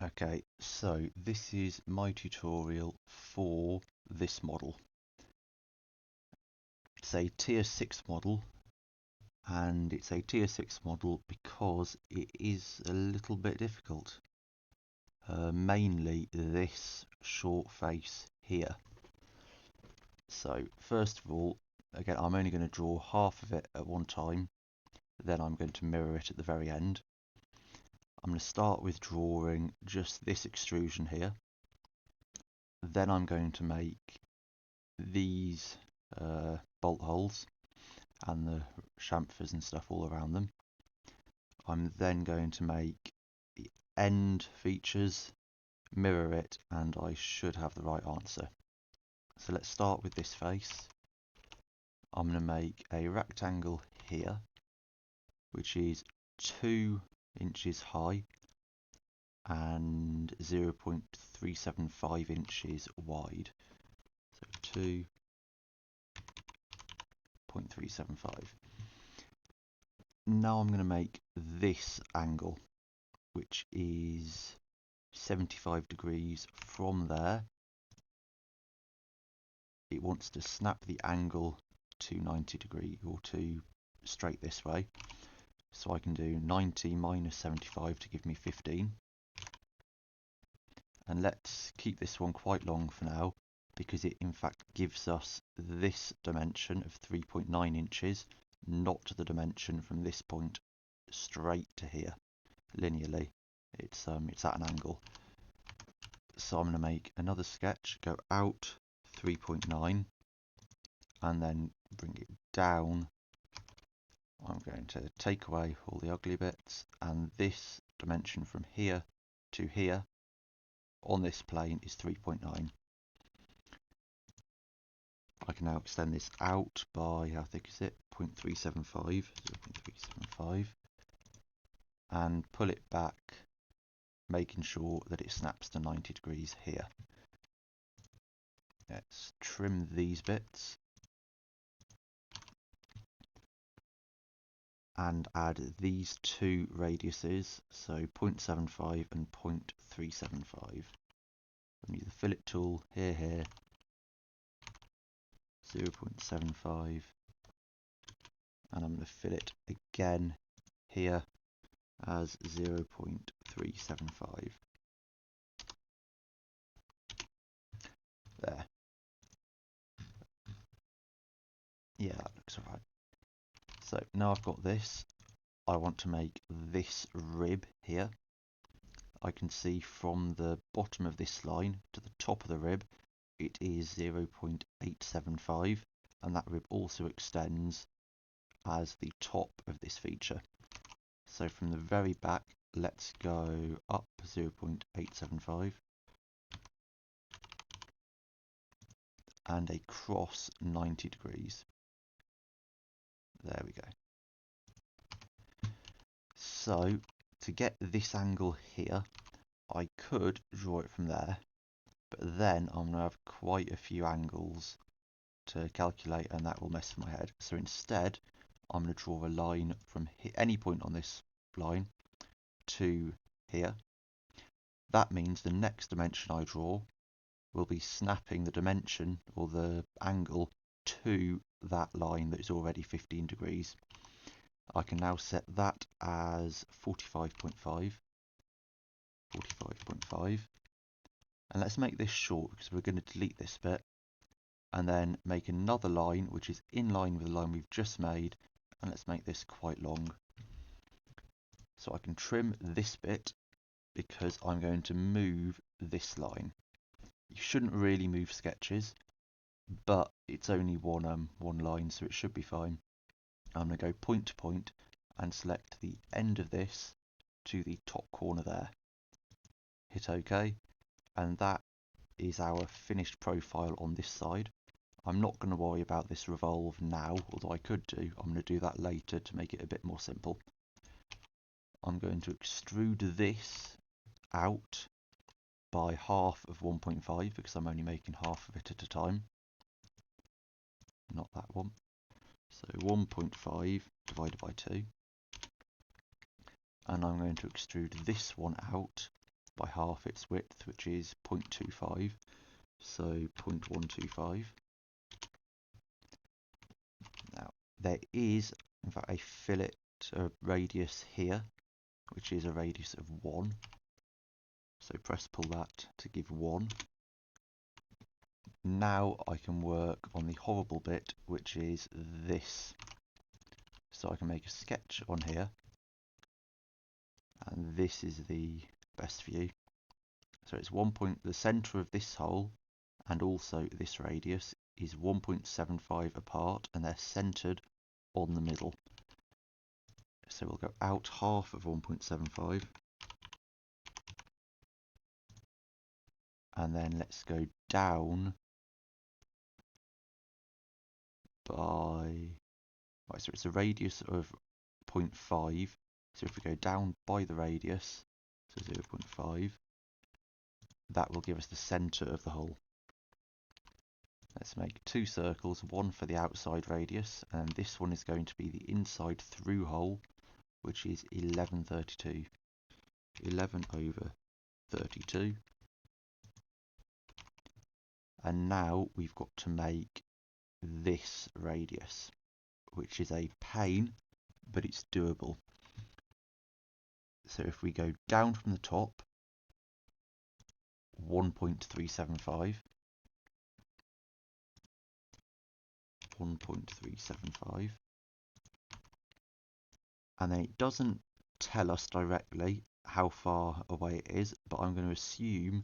Okay, so this is my tutorial for this model. It's a tier 6 model, and it's a tier 6 model because it is a little bit difficult. Mainly this short face here. So first of all, again, I'm only going to draw half of it at one time, then I'm going to mirror it at the very end. I'm going to start with drawing just this extrusion here. Then I'm going to make these bolt holes and the chamfers and stuff all around them. I'm then going to make the end features, mirror it, and I should have the right answer. So let's start with this face. I'm going to make a rectangle here, which is 2 inches high and 0.375 inches wide. So 2.375. Now I'm going to make this angle, which is 75 degrees from there. It wants to snap the angle to 90 degrees or to straight this way. So I can do 90 minus 75 to give me 15. And let's keep this one quite long for now, because it in fact gives us this dimension of 3.9 inches, not the dimension from this point straight to here linearly. It's at an angle. So I'm going to make another sketch, go out 3.9 and then bring it down. I'm going to take away all the ugly bits, and this dimension from here to here on this plane is 3.9. I can now extend this out by, how thick is it? 0.375, 0.375, and pull it back, making sure that it snaps to 90 degrees here. Let's trim these bits and add these two radiuses, so 0.75 and 0.375. I'm use the fillet tool here, 0.75, and I'm going to fillet again here as 0.375. There. Yeah, that looks alright. So now I've got this, I want to make this rib here. I can see from the bottom of this line to the top of the rib, it is 0.875, and that rib also extends as the top of this feature. So from the very back, let's go up 0.875 and across 90 degrees. There we go. So to get this angle here, I could draw it from there, but then I'm going to have quite a few angles to calculate, and that will mess with my head. So instead, I'm going to draw a line from any point on this line to here. That means the next dimension I draw will be snapping the dimension or the angle to that line that is already 15 degrees. I can now set that as 45.5, and let's make this short because we're going to delete this bit, and then make another line which is in line with the line we've just made, and let's make this quite long. So I can trim this bit because I'm going to move this line. You shouldn't really move sketches, but it's only one line, so it should be fine. I'm going to go point to point and select the end of this to the top corner there. Hit OK, and that is our finished profile on this side. I'm not going to worry about this revolve now, although I could do. I'm going to do that later to make it a bit more simple. I'm going to extrude this out by half of 1.5 because I'm only making half of it at a time. Not that one. So 1.5 divided by 2. And I'm going to extrude this one out by half its width, which is 0.25, so 0.125. Now there is in fact a fillet radius here, which is a radius of 1, so press pull that to give 1. Now I can work on the horrible bit, which is this. So I can make a sketch on here, and this is the best view. So it's 1 point, the centre of this hole and also this radius is 1.75 apart, and they're centred on the middle. So we'll go out half of 1.75, and then let's go down by, right, so it's a radius of 0.5, so if we go down by the radius, so 0.5, that will give us the centre of the hole. Let's make 2 circles, one for the outside radius, and this one is going to be the inside through hole, which is 1132. 11 over 32. And now we've got to make this radius, which is a pain, but it's doable. So if we go down from the top, 1.375, 1.375, and then it doesn't tell us directly how far away it is, but I'm going to assume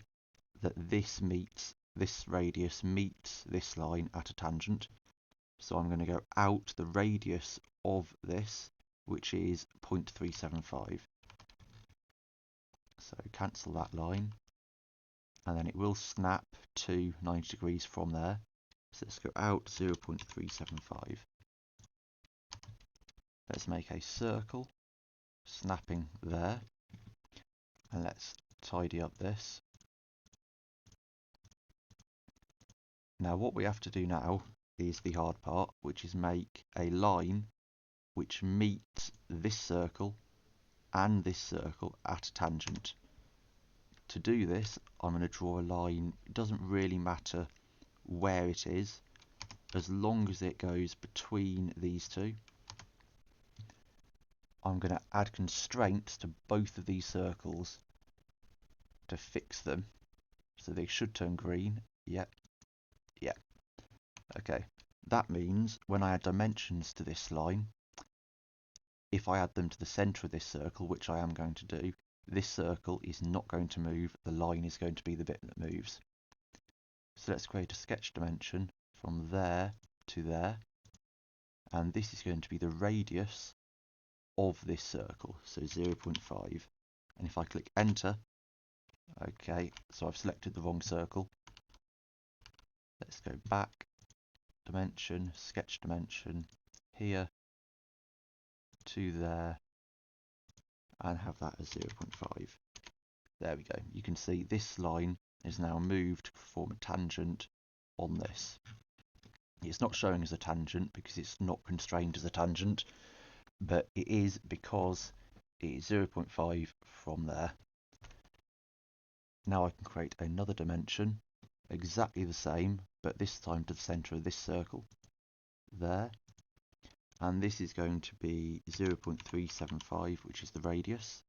that this radius meets this line at a tangent. So I'm going to go out the radius of this, which is 0.375. So cancel that line, and then it will snap to 90 degrees from there. So let's go out 0.375. Let's make a circle, snapping there, and let's tidy up this. Now what we have to do now is the hard part, which is make a line which meets this circle and this circle at a tangent. To do this, I'm going to draw a line. It doesn't really matter where it is, as long as it goes between these two. I'm going to add constraints to both of these circles to fix them, so they should turn green. Yep. Okay, that means when I add dimensions to this line, if I add them to the centre of this circle, which I am going to do, this circle is not going to move, the line is going to be the bit that moves. So let's create a sketch dimension from there to there, and this is going to be the radius of this circle, so 0.5. And if I click enter, okay, so I've selected the wrong circle. Let's go back, dimension, sketch dimension, here to there, and have that as 0.5. There we go. You can see this line is now moved to form a tangent on this. It's not showing as a tangent because it's not constrained as a tangent, but it is because it is 0.5 from there. Now I can create another dimension, exactly the same, but this time to the centre of this circle, there. And this is going to be 0.375, which is the radius.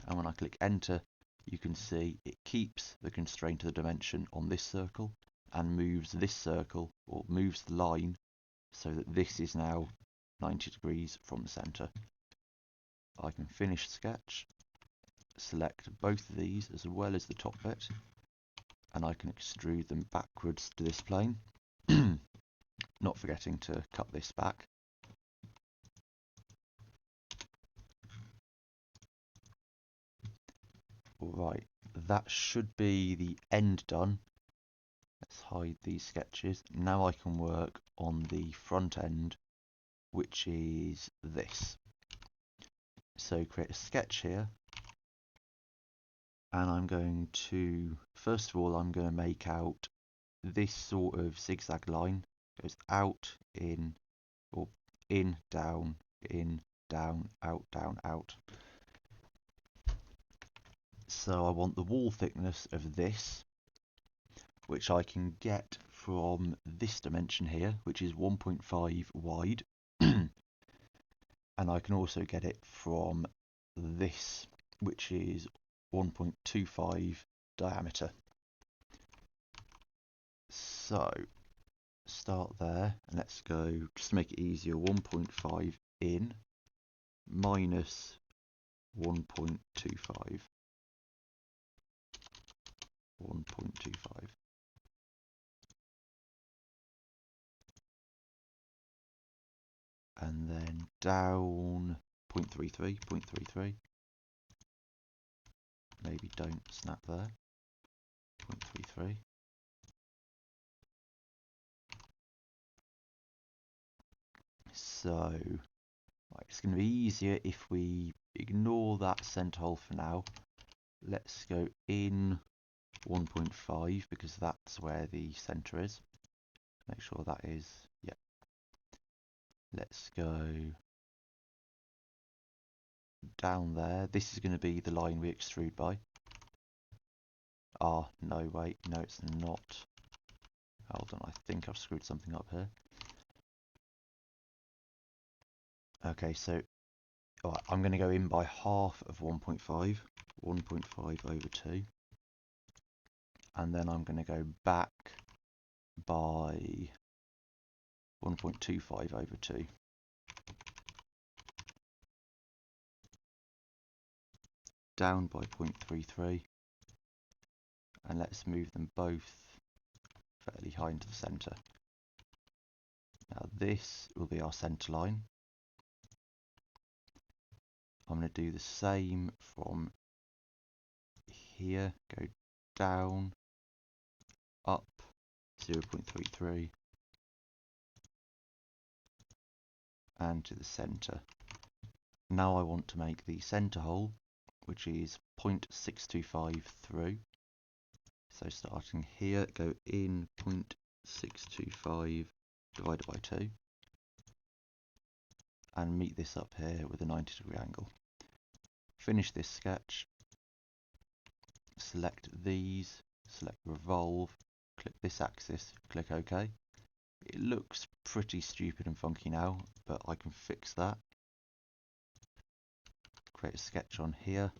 And when I click enter, you can see it keeps the constraint of the dimension on this circle and moves this circle, or moves the line, so that this is now 90 degrees from the centre. I can finish sketch, select both of these as well as the top bit, and I can extrude them backwards to this plane, not forgetting to cut this back. Right, that should be the end done. Let's hide these sketches. Now I can work on the front end, which is this. So create a sketch here, and I'm going to, first of all, I'm going to make out this sort of zigzag line. It goes out, in, or in, down, out, down, out. So I want the wall thickness of this, which I can get from this dimension here, which is 1.5 wide. And I can also get it from this, which is 1.25 diameter. So start there, and let's go, just to make it easier, 1.5 in minus 1.25. 1.25. And then down 0.33, 0.33. Maybe don't snap there. 0.33. So, right, it's going to be easier if we ignore that center hole for now. Let's go in 1.5 because that's where the center is. Make sure that is, yeah. Let's go down there. This is going to be the line we extrude by. Ah, no, wait, no, it's not. Hold on, I think I've screwed something up here. Okay, so right, I'm going to go in by half of 1.5, 1.5 over 2. And then I'm going to go back by 1.25 over 2. Down by 0.33. And let's move them both fairly high into the centre. Now this will be our centre line. I'm going to do the same from here, go down, up 0.33 and to the centre. Now I want to make the centre hole, which is 0.625 through. So starting here, go in 0.625 divided by 2 and meet this up here with a 90-degree angle. Finish this sketch, select these, select revolve, click this axis, click OK. It looks pretty stupid and funky now, but I can fix that. Create a sketch on here,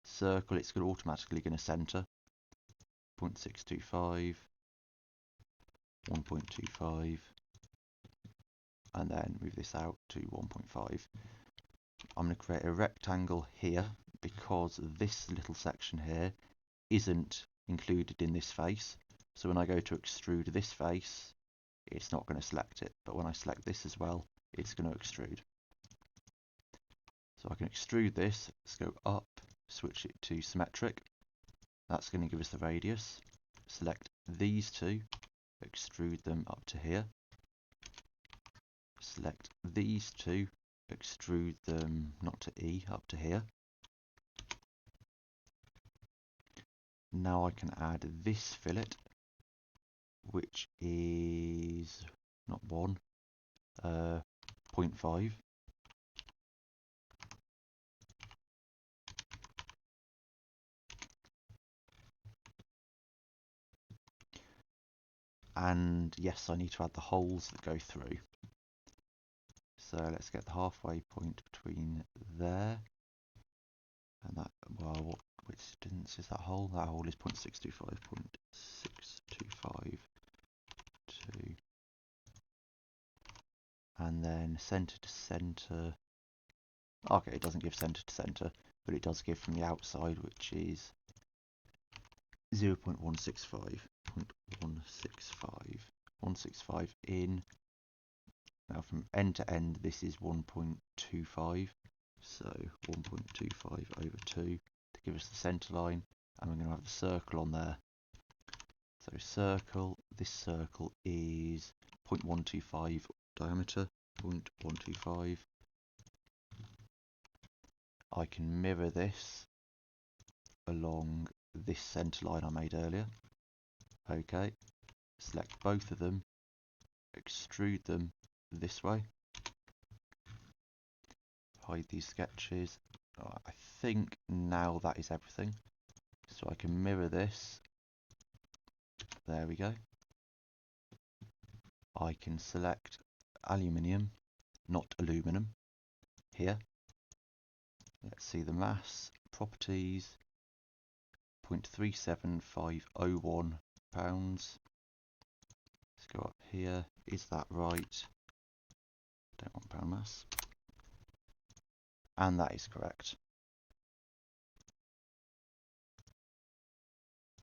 circle, it's automatically going to center, 0.625, 1.25, and then move this out to 1.5. I'm going to create a rectangle here because this little section here isn't included in this face. So when I go to extrude this face, it's not going to select it. But when I select this as well, it's going to extrude. So I can extrude this, let's go up, switch it to symmetric. That's going to give us the radius. Select these two, extrude them up to here. Select these two, extrude them not to E, up to here. Now I can add this fillet, which is not 1, 0.5. And yes, I need to add the holes that go through. So let's get the halfway point between there and that. Well, which distance is that hole? That hole is 0.625, 0.625, 2. And then center to center. Okay, it doesn't give center to center, but it does give from the outside, which is 0.165, 165 in. Now from end to end, this is 1.25, so 1.25 over 2 to give us the center line, and we're going to have the circle on there. So circle, this circle is 0.125 diameter, 0.125. I can mirror this along this center line I made earlier. Okay, select both of them, extrude them this way, hide these sketches, I think now that is everything. So I can mirror this. There we go. I can select aluminium, not aluminum, here. Let's see the mass, properties, 0.37501 pounds. Let's go up here. Is that right? Don't want pound mass. And that is correct.